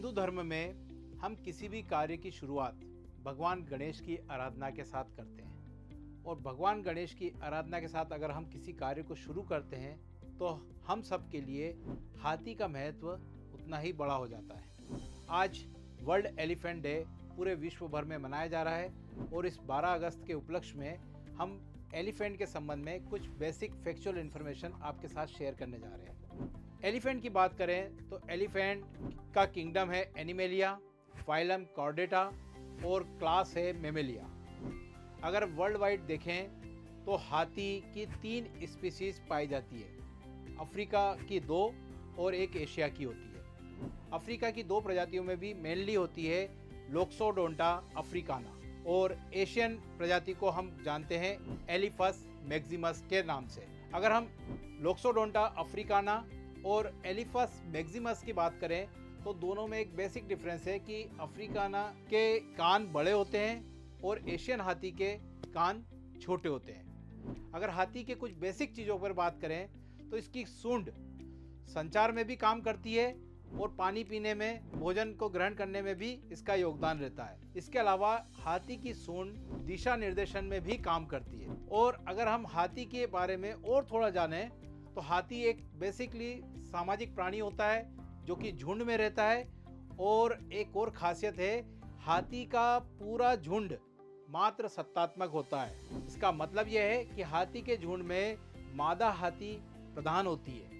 हिंदू धर्म में हम किसी भी कार्य की शुरुआत भगवान गणेश की आराधना के साथ करते हैं और भगवान गणेश की आराधना के साथ अगर हम किसी कार्य को शुरू करते हैं तो हम सब के लिए हाथी का महत्व उतना ही बड़ा हो जाता है। आज वर्ल्ड एलिफेंट डे पूरे विश्व भर में मनाया जा रहा है और इस 12 अगस्त के उपलक्ष्य में हम एलिफेंट के संबंध में कुछ बेसिक फैक्चुअल इन्फॉर्मेशन आपके साथ शेयर करने जा रहे हैं। एलिफेंट की बात करें तो एलिफेंट का किंगडम है एनिमेलिया, फाइलम कॉर्डेटा और क्लास है मेमेलिया। अगर वर्ल्ड वाइड देखें तो हाथी की 3 स्पीसीज पाई जाती है। अफ्रीका की 2 और एक एशिया की होती है। अफ्रीका की 2 प्रजातियों में भी मेनली होती है लोक्सोडोंटा अफ्रीकाना और एशियन प्रजाति को हम जानते हैं एलिफस मैक्सिमस के नाम से। अगर हम लोक्सोडोंटा अफ्रीकाना और एलिफस मैक्सिमस की बात करें तो दोनों में एक बेसिक डिफरेंस है कि अफ्रीकाना के कान बड़े होते हैं और एशियन हाथी के कान छोटे होते हैं। अगर हाथी के कुछ बेसिक चीज़ों पर बात करें तो इसकी सूंड संचार में भी काम करती है और पानी पीने में, भोजन को ग्रहण करने में भी इसका योगदान रहता है। इसके अलावा हाथी की सूंड दिशा निर्देशन में भी काम करती है। और अगर हम हाथी के बारे में और थोड़ा जानें तो हाथी एक बेसिकली सामाजिक प्राणी होता है जो कि झुंड में रहता है। और एक और खासियत है, हाथी का पूरा झुंड मात्र सत्तात्मक होता है। इसका मतलब यह है कि हाथी के झुंड में मादा हाथी प्रधान होती है।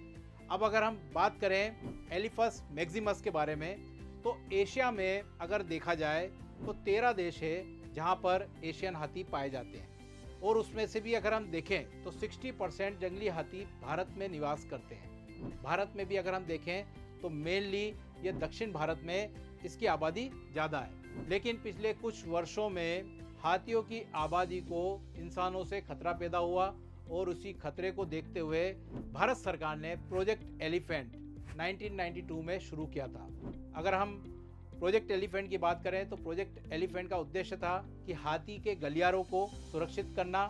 अब अगर हम बात करें एलिफस मैक्सिमस के बारे में तो एशिया में अगर देखा जाए तो 13 देश है जहां पर एशियन हाथी पाए जाते हैं और उसमें से भी अगर हम देखें तो 60% जंगली हाथी भारत में निवास करते हैं। भारत में भी अगर हम देखें तो मेनली ये दक्षिण भारत में इसकी आबादी ज़्यादा है। लेकिन पिछले कुछ वर्षों में हाथियों की आबादी को इंसानों से खतरा पैदा हुआ और उसी खतरे को देखते हुए भारत सरकार ने प्रोजेक्ट एलिफेंट 1992 में शुरू किया था। अगर हम प्रोजेक्ट एलिफेंट की बात करें तो प्रोजेक्ट एलिफेंट का उद्देश्य था कि हाथी के गलियारों को सुरक्षित करना।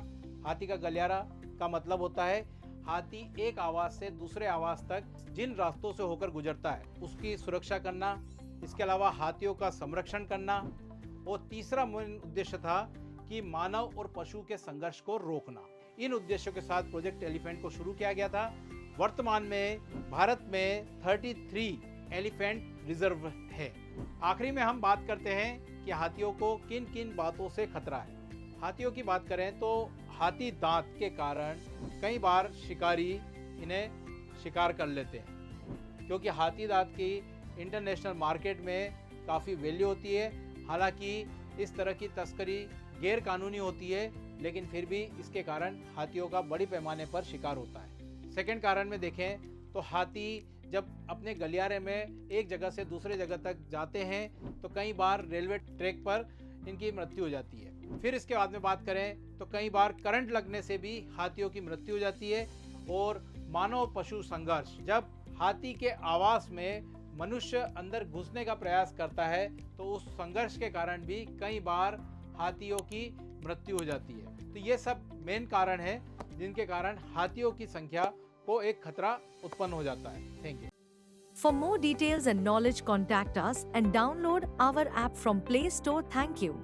हाथी का गलियारा का मतलब होता है हाथी एक आवास से दूसरे आवास तक जिन रास्तों से होकर गुजरता है उसकी सुरक्षा करना। इसके अलावा हाथियों का संरक्षण करना और तीसरा मुख्य उद्देश्य था कि मानव और पशु के संघर्ष को रोकना। इन उद्देश्यों के साथ प्रोजेक्ट एलिफेंट को शुरू किया गया था। वर्तमान में भारत में 33 एलिफेंट रिजर्व है। आखिरी में हम बात करते हैं कि हाथियों को किन किन बातों से खतरा है। हाथियों की बात करें तो हाथी दांत के कारण कई बार शिकारी इन्हें शिकार कर लेते हैं क्योंकि हाथी दांत की इंटरनेशनल मार्केट में काफ़ी वैल्यू होती है। हालांकि इस तरह की तस्करी गैर कानूनी होती है लेकिन फिर भी इसके कारण हाथियों का बड़ी पैमाने पर शिकार होता है। सेकंड कारण में देखें तो हाथी जब अपने गलियारे में एक जगह से दूसरे जगह तक जाते हैं तो कई बार रेलवे ट्रैक पर इनकी मृत्यु हो जाती है। फिर इसके बाद में बात करें तो कई बार करंट लगने से भी हाथियों की मृत्यु हो जाती है। और मानव पशु संघर्ष, जब हाथी के आवास में मनुष्य अंदर घुसने का प्रयास करता है तो उस संघर्ष के कारण भी कई बार हाथियों की मृत्यु हो जाती है। तो ये सब मेन कारण है जिनके कारण हाथियों की संख्या को एक खतरा उत्पन्न हो जाता है। Thank you. For more details and knowledge, contact us and download our app from Play Store. Thank you.